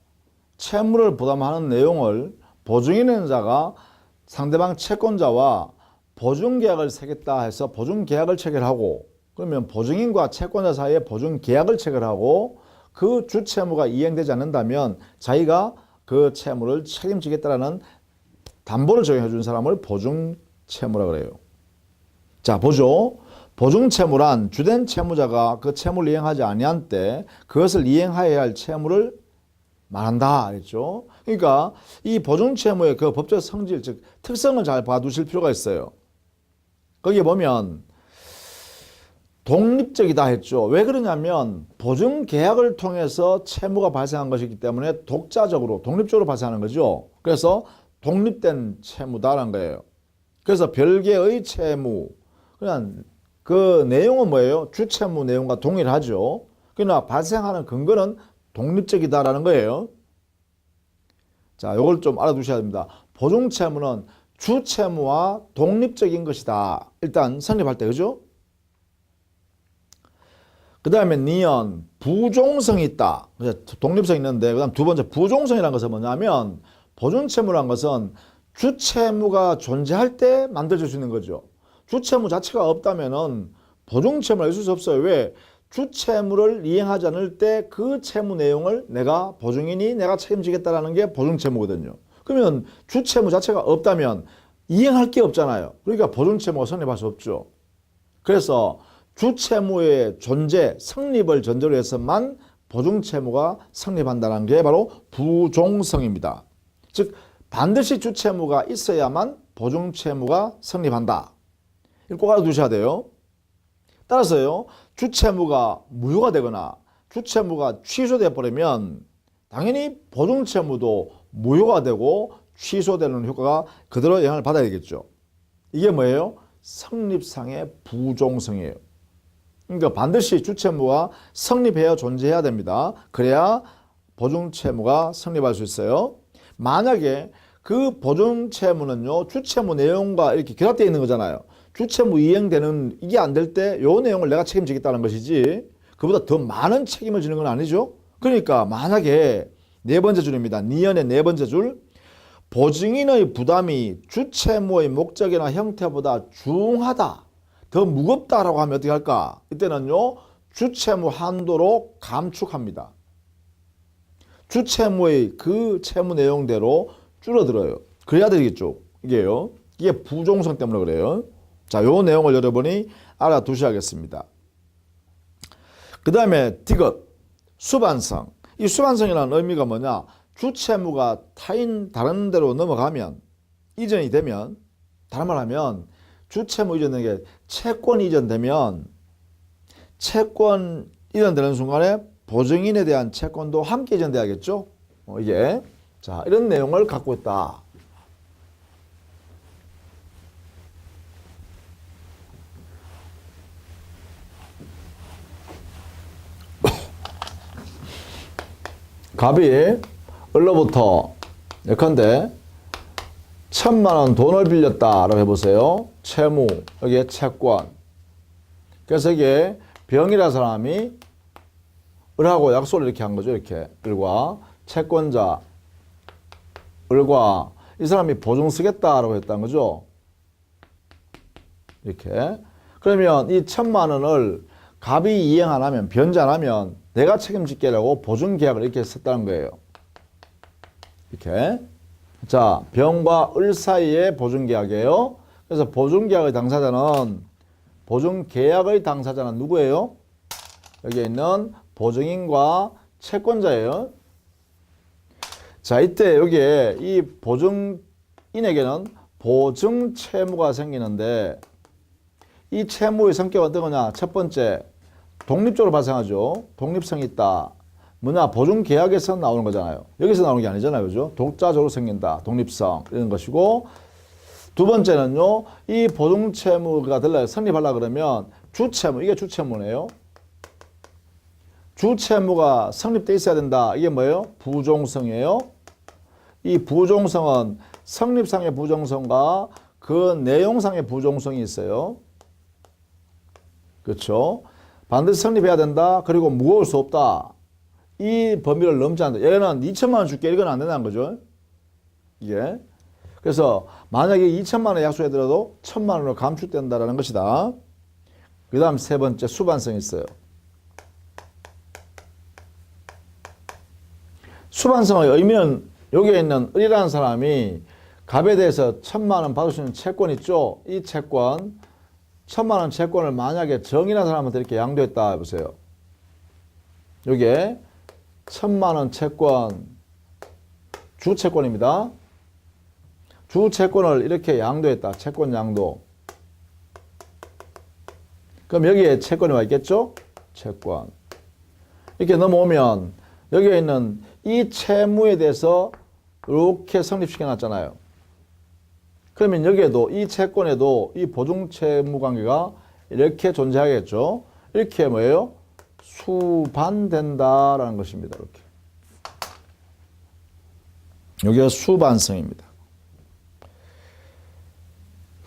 채무를 부담하는 내용을 보증인의 자가 상대방 채권자와 보증계약을 세겠다 해서 보증계약을 체결하고 그러면 보증인과 채권자 사이에 보증계약을 체결하고 그 주채무가 이행되지 않는다면 자기가 그 채무를 책임지겠다라는 담보를 적용해 준 사람을 보증채무라 그래요. 자, 보죠. 보증채무란 주된 채무자가 그 채무를 이행하지 아니한 때 그것을 이행하여야 할 채무를 말한다 했죠. 그러니까 이 보증채무의 그 법적 성질, 즉 특성을 잘 봐두실 필요가 있어요. 거기에 보면 독립적이다 했죠. 왜 그러냐면 보증계약을 통해서 채무가 발생한 것이기 때문에 독자적으로, 독립적으로 발생하는 거죠. 그래서 독립된 채무다라는 거예요. 그래서 별개의 채무, 그냥 그 내용은 뭐예요? 주채무 내용과 동일하죠. 그러나 발생하는 근거는 독립적이다라는 거예요. 자, 이걸 좀 알아두셔야 됩니다. 보증채무는 주채무와 독립적인 것이다. 일단 성립할 때, 그죠? 그 다음에 니은, 부종성이 있다. 독립성이 있는데, 그 다음 두 번째, 부종성이라는 것은 뭐냐면, 보증채무라는 것은 주채무가 존재할 때 만들어질 수 있는 거죠. 주채무 자체가 없다면은 보증채무를 있을 수 없어요. 왜? 주채무를 이행하지 않을 때 그 채무 내용을 내가 보증인이 내가 책임지겠다라는 게 보증채무거든요. 그러면 주채무 자체가 없다면 이행할 게 없잖아요. 그러니까 보증채무가 성립할 수 없죠. 그래서 주채무의 존재, 성립을 전제로 해서만 보증채무가 성립한다는 게 바로 부종성입니다. 즉 반드시 주채무가 있어야만 보증채무가 성립한다. 이걸 꼭 알아두셔야 돼요. 따라서요, 주채무가 무효가 되거나 주채무가 취소돼 버리면 당연히 보증채무도 무효가 되고 취소되는 효과가 그대로 영향을 받아야 되겠죠. 이게 뭐예요? 성립상의 부종성이에요. 그러니까 반드시 주채무가 성립해야 존재해야 됩니다. 그래야 보증채무가 성립할 수 있어요. 만약에 그 보증채무는요, 주채무 내용과 이렇게 결합되어 있는 거잖아요. 주채무 이행되는 이게 안 될 때 요 내용을 내가 책임지겠다는 것이지 그보다 더 많은 책임을 지는 건 아니죠. 그러니까 만약에 네 번째 줄입니다. 니은의 네 번째 줄, 보증인의 부담이 주채무의 목적이나 형태보다 중하다, 더 무겁다라고 하면 어떻게 할까? 이때는요, 주채무 한도로 감축합니다. 주채무의 그 채무 내용대로 줄어들어요. 그래야 되겠죠. 이게 부종성 때문에 그래요. 자, 요 내용을 여러분이 알아두셔야겠습니다. 그 다음에 디귿, 수반성. 이 수반성이라는 의미가 뭐냐? 주채무가 다른 데로 넘어가면, 이전이 되면, 다른 말 하면, 주채무 이전되는 게 채권이 이전되면, 채권 이전되는 순간에 보증인에 대한 채권도 함께 이전돼야겠죠? 이게. 자, 이런 내용을 갖고 있다. 갑이 얼로부터 예컨대 1,000만 원 돈을 빌렸다라고 해보세요. 채무, 여기에 채권. 그래서 이게 병이라는 사람이 을하고 약속을 이렇게 한 거죠. 이렇게 을과 채권자 을과 이 사람이 보증 쓰겠다라고 했다는 거죠. 이렇게. 그러면 이 1,000만 원을 갑이 이행 안 하면, 변제 안 하면 내가 책임질게라고 보증 계약을 이렇게 썼다는 거예요. 이렇게. 자, 병과 을 사이의 보증 계약이에요. 그래서 보증 계약의 당사자는, 보증 계약의 당사자는 누구예요? 여기에 있는 보증인과 채권자예요. 자, 이때 여기에 이 보증인에게는 보증 채무가 생기는데, 이 채무의 성격은 어떤 거냐? 첫 번째, 독립적으로 발생하죠. 독립성이 있다. 뭐냐? 보증 계약에서 나오는 거잖아요. 여기서 나오는 게 아니잖아요. 그죠? 독자적으로 생긴다. 독립성. 이런 것이고, 두 번째는요, 이 보증 채무가 성립하려고 그러면 주채무, 이게 주채무네요. 주채무가 성립돼 있어야 된다. 이게 뭐예요? 부종성이에요. 이 부종성은 성립상의 부종성과 그 내용상의 부종성이 있어요. 그렇죠? 반드시 성립해야 된다. 그리고 무거울 수 없다. 이 범위를 넘지 않는다. 얘는 2,000만 원 줄게. 이건 안 된다는 거죠. 이게. 그래서 만약에 2,000만 원 약속하더라도 1,000만 원으로 감축된다라는 것이다. 그 다음 세 번째, 수반성이 있어요. 수반성의 의미는 여기에 있는 을이라는 사람이 갑에 대해서 1,000만 원 받을 수 있는 채권 있죠? 이 채권, 1,000만 원 채권을 만약에 정이라는 사람한테 이렇게 양도했다 해보세요. 여기에 1,000만 원 채권, 주채권입니다. 주채권을 이렇게 양도했다. 채권 양도. 그럼 여기에 채권이 와 있겠죠? 채권. 이렇게 넘어오면 여기에 있는 이 채무에 대해서 이렇게 성립시켜 놨잖아요. 그러면 여기에도 이 채권에도 이 보증 채무 관계가 이렇게 존재하겠죠. 이렇게 뭐예요? 수반된다라는 것입니다. 이렇게. 여기가 수반성입니다.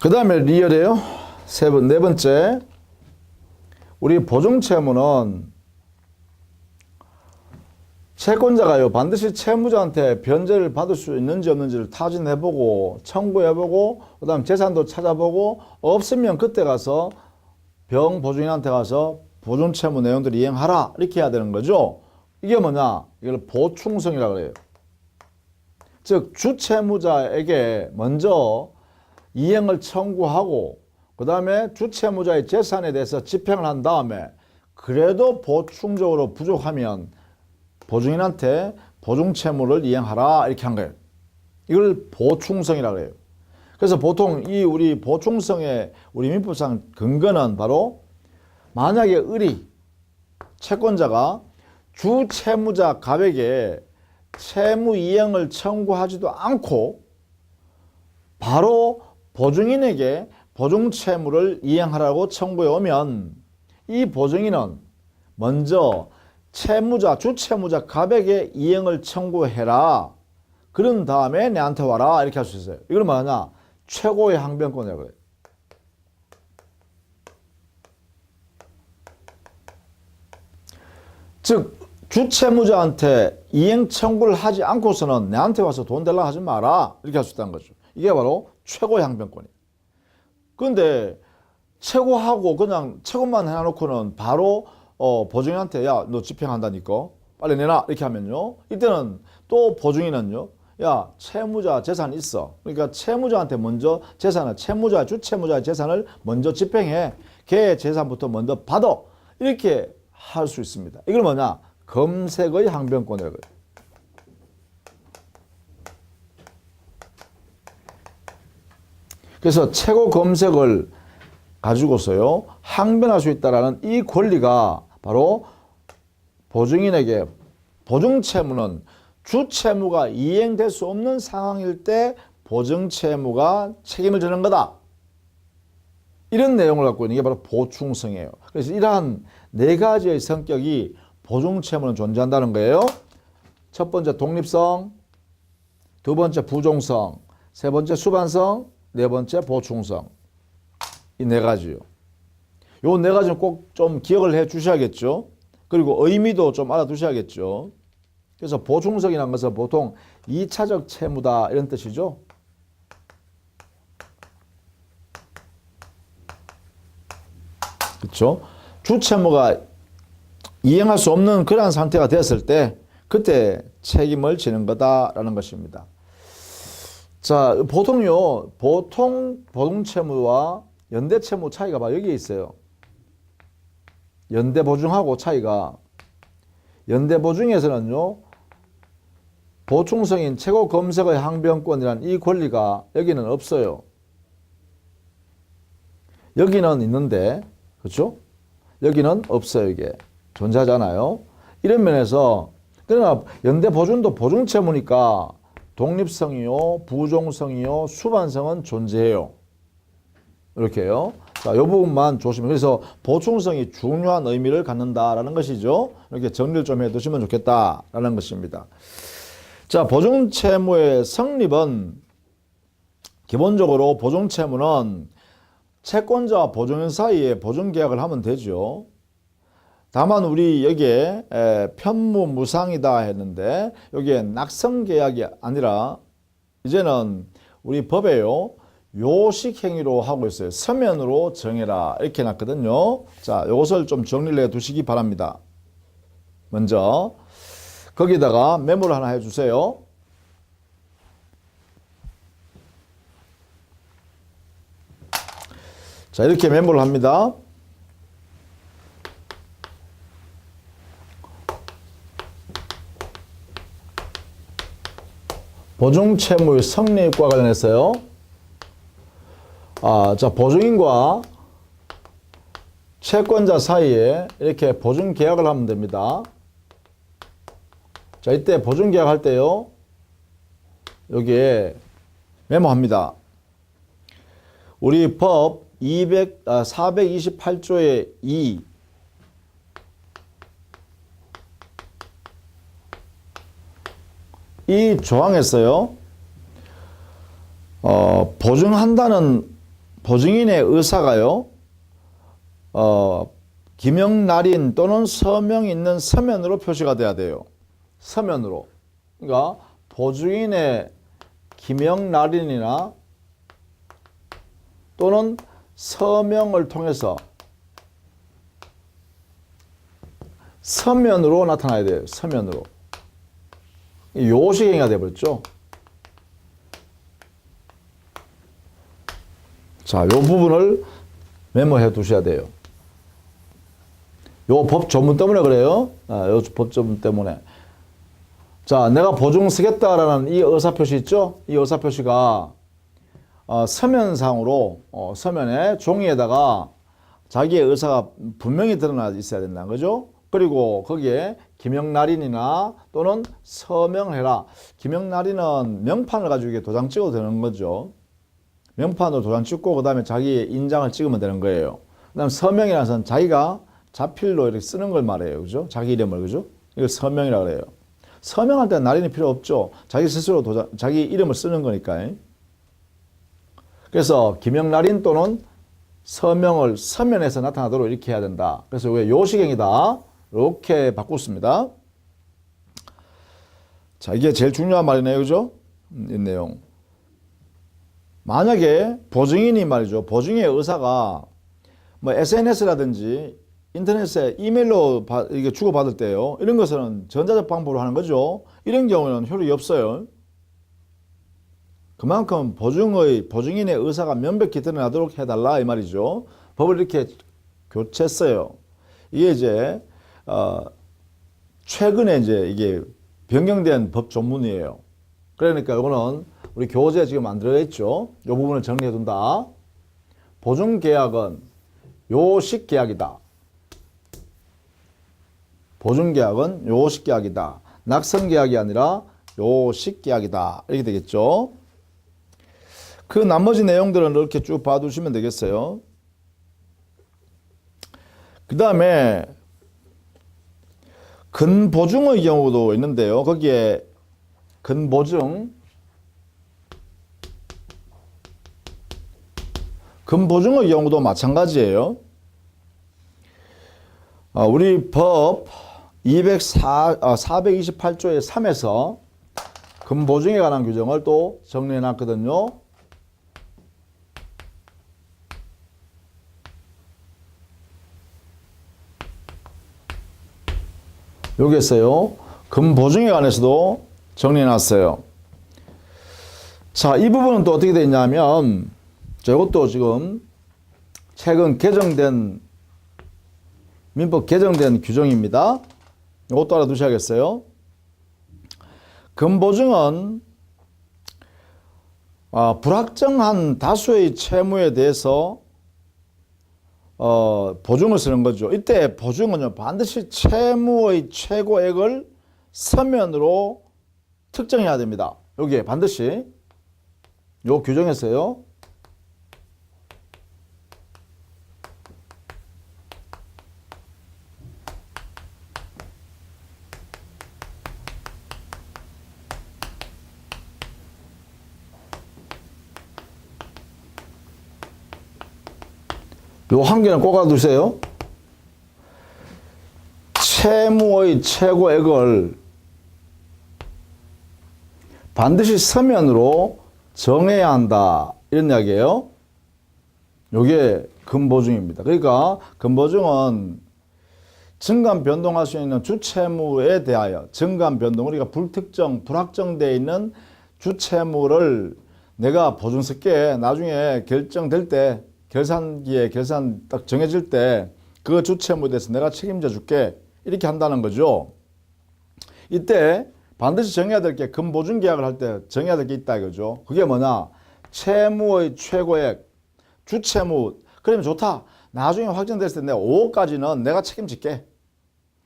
그 다음에 리얼이에요. 네 번째. 우리 보증 채무는 채권자가요, 반드시 채무자한테 변제를 받을 수 있는지 없는지를 타진해보고, 청구해보고, 그 다음 재산도 찾아보고, 없으면 그때 가서 병 보증인한테 가서 보증 채무 내용들을 이행하라. 이렇게 해야 되는 거죠. 이게 뭐냐? 이걸 보충성이라고 그래요. 즉, 주채무자에게 먼저 이행을 청구하고, 그 다음에 주채무자의 재산에 대해서 집행을 한 다음에, 그래도 보충적으로 부족하면 보증인한테 보증채무를 이행하라 이렇게 한 거예요. 이걸 보충성이라고 해요. 그래서 보통 이 우리 보충성의 우리 민법상 근거는 바로 만약에 을이 채권자가 주채무자 갑에게 채무 이행을 청구하지도 않고 바로 보증인에게 보증채무를 이행하라고 청구해 오면 이 보증인은 먼저 채무자, 주채무자 갑에게 이행을 청구해라. 그런 다음에 내한테 와라. 이렇게 할 수 있어요. 이걸 뭐냐? 최고의 항변권이라고 해요. 즉, 주채무자한테 이행 청구를 하지 않고서는 내한테 와서 돈 달라고 하지 마라. 이렇게 할 수 있다는 거죠. 이게 바로 최고의 항변권이에요. 그런데 최고하고 그냥 최고만 해놓고는 바로 보증인한테 야, 너 집행한다니까 빨리 내놔 이렇게 하면요, 이때는 또 보증인은요, 야, 채무자 재산이 있어. 그러니까 채무자한테 먼저 재산을, 주채무자의 재산을 먼저 집행해. 걔의 재산부터 먼저 받아. 이렇게 할 수 있습니다. 이걸 뭐냐? 검색의 항변권이라고 해요. 그래서 최고 검색을 가지고서요, 항변할 수 있다라는 이 권리가 바로 보증인에게, 보증채무는 주채무가 이행될 수 없는 상황일 때 보증채무가 책임을 지는 거다. 이런 내용을 갖고 있는 게 바로 보충성이에요. 그래서 이러한 네 가지의 성격이 보증채무는 존재한다는 거예요. 첫 번째 독립성, 두 번째 부종성, 세 번째 수반성, 네 번째 보충성. 이 네 가지요. 요 네 가지는 꼭 좀 기억을 해 주셔야겠죠. 그리고 의미도 좀 알아두셔야겠죠. 그래서 보충성이라는 것은 보통 2차적 채무다 이런 뜻이죠. 그렇죠? 주채무가 이행할 수 없는 그러한 상태가 되었을 때 그때 책임을 지는 거다라는 것입니다. 자, 보통요. 보통 채무와 연대 채무 차이가 바로 여기에 있어요. 연대 보증하고 차이가 연대 보증에서는요. 보충성인 최고 검색의 항변권이라는 이 권리가 여기는 없어요. 여기는 있는데 그렇죠? 여기는 없어요. 이게 존재하잖아요. 이런 면에서 그러나 연대 보증도 보증 채무니까 독립성이요, 부종성이요, 수반성은 존재해요. 이렇게요. 자, 이 부분만 조심해. 그래서 보충성이 중요한 의미를 갖는다라는 것이죠. 이렇게 정리를 좀 해두시면 좋겠다라는 것입니다. 자, 보증채무의 성립은 기본적으로 보증채무는 채권자와 보증인 사이에 보증계약을 하면 되죠. 다만 우리 여기에 편무무상이다 했는데 여기에 낙성계약이 아니라 이제는 우리 법에요. 요식행위로 하고 있어요. 서면으로 정해라 이렇게 해놨거든요. 자, 이것을 좀 정리를 해두시기 바랍니다. 먼저 거기다가 메모를 하나 해주세요. 자, 이렇게 메모를 합니다. 보증채무의 성립과 관련해서요. 자, 보증인과 채권자 사이에 이렇게 보증계약을 하면 됩니다. 자, 이때 보증계약 할 때요. 여기에 메모합니다. 우리 법 428조의 2 이 조항에서요. 보증한다는 보증인의 의사가요. 기명 날인 또는 서명이 있는 서면으로 표시가 돼야 돼요. 서면으로. 그러니까 보증인의 기명 날인이나 또는 서명을 통해서 서면으로 나타나야 돼요. 서면으로. 요식행위가 되어버렸죠. 자, 요 부분을 메모해 두셔야 돼요. 요 법 조문 때문에 그래요. 요 법 조문 때문에. 자, 내가 보증 쓰겠다라는 이 의사표시 있죠? 이 의사표시가 서면상으로 서면에 종이에다가 자기의 의사가 분명히 드러나 있어야 된다는 거죠. 그리고 거기에 기명날인이나 또는 서명해라. 기명날인은 명판을 가지고 이게 도장 찍어도 되는 거죠. 명판으로 도장 찍고 그 다음에 자기의 인장을 찍으면 되는 거예요. 그 다음에 서명이라는 것은 자기가 자필로 이렇게 쓰는 걸 말해요. 그죠? 자기 이름을, 그죠? 이걸 서명이라고 그래요. 서명할 때는 날인이 필요 없죠. 자기 스스로 자기 이름을 쓰는 거니까. 그래서 기명날인 또는 서명을 서면에서 나타나도록 이렇게 해야 된다. 그래서 왜 요식행위다. 이렇게 바꿨습니다. 자, 이게 제일 중요한 말이네요. 그죠? 이 내용. 만약에 보증인이 말이죠. 보증의 의사가 뭐 SNS라든지 인터넷에 이메일로 이게 주고받을 때요. 이런 것은 전자적 방법으로 하는 거죠. 이런 경우는 효력이 없어요. 그만큼 보증인의 의사가 명백히 드러나도록 해달라 이 말이죠. 법을 이렇게 교체했어요. 이게 이제 최근에 이제 이게 변경된 법 조문이에요. 그러니까 이거는 우리 교재에 지금 안 들어가 있죠. 이 부분을 정리해 둔다. 보증계약은 요식계약이다. 보증계약은 요식계약이다. 낙성계약이 아니라 요식계약이다. 이렇게 되겠죠. 그 나머지 내용들은 이렇게 쭉 봐두시면 되겠어요. 그 다음에 근보증의 경우도 있는데요. 거기에 근보증의 경우도 마찬가지예요. 우리 법 428조의 3에서 금보증에 관한 규정을 또 정리해 놨거든요. 여기 있어요. 금보증에 관해서도 정리해 놨어요. 자, 이 부분은 또 어떻게 되어 있냐면, 이것도 지금 최근 개정된, 민법 개정된 규정입니다. 이것도 알아두셔야겠어요. 금보증은 불확정한 다수의 채무에 대해서 보증을 쓰는 거죠. 이때 보증은요, 반드시 채무의 최고액을 서면으로 특정해야 됩니다. 여기에 반드시 요 규정에서요. 요 한 개는 꼭 알아두세요. 채무의 최고액을 반드시 서면으로 정해야 한다. 이런 이야기예요. 요게 금보증입니다. 그러니까 금보증은 증감 변동할 수 있는 주채무에 대하여 증감 변동, 우리가 불특정, 불확정되어 있는 주채무를 내가 보증 쓸게 나중에 결정될 때 결산기에 결산 딱 정해질 때 그 주채무에 대해서 내가 책임져 줄게 이렇게 한다는 거죠. 이때 반드시 정해야 될 게 금보증 계약을 할 때 정해야 될 게 있다 이거죠. 그게 뭐냐? 채무의 최고액, 주채무. 그러면 좋다. 나중에 확정됐을 때 내가 5억까지는 내가 책임질게.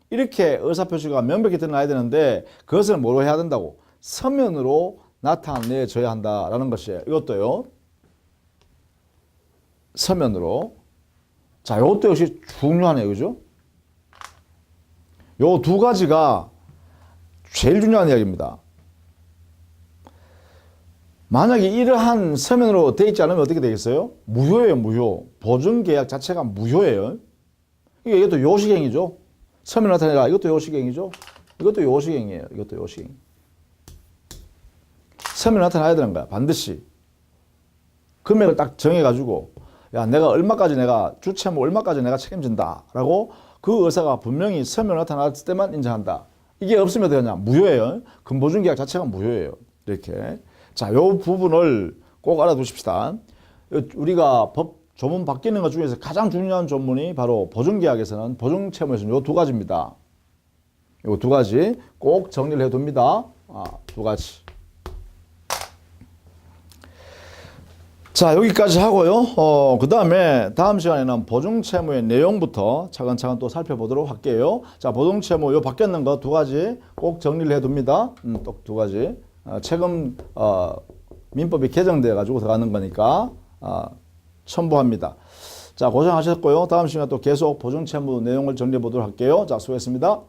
이렇게 의사표시가 명백히 드러나야 되는데 그것을 뭐로 해야 된다고? 서면으로 나타내줘야 한다라는 것이에요. 이것도요. 서면으로. 자, 이것도 역시 중요하네요. 그죠? 요 두 가지가 제일 중요한 이야기입니다. 만약에 이러한 서면으로 돼 있지 않으면 어떻게 되겠어요? 무효예요, 무효. 보증계약 자체가 무효예요. 이것도 요식행위죠. 서면 나타내라. 이것도 요식행위죠. 이것도 요식행위예요. 이것도 요식행위. 서면 나타나야 되는 거야. 반드시. 금액을 딱 정해가지고 야, 내가 얼마까지 내가 주채무 얼마까지 내가 책임진다 라고 그 의사가 분명히 서면 나타났을 때만 인정한다. 이게 없으면 되냐? 무효예요. 금보증계약 자체가 무효예요. 이렇게. 자, 요 부분을 꼭 알아두십시다. 우리가 법 조문 바뀌는 것 중에서 가장 중요한 조문이 바로 보증계약에서는 보증채무에서는 요 두 가지입니다. 요 두 가지 꼭 정리를 해둡니다. 두 가지. 자, 여기까지 하고요. 그 다음에 다음 시간에는 보증채무의 내용부터 차근차근 또 살펴보도록 할게요. 자, 보증채무 요 바뀌었는 거 두 가지 꼭 정리를 해둡니다. 또 두 가지. 최근 민법이 개정돼 가지고 들어가는 거니까 첨부합니다. 자, 고생하셨고요. 다음 시간에 또 계속 보증채무 내용을 정리해 보도록 할게요. 자, 수고했습니다.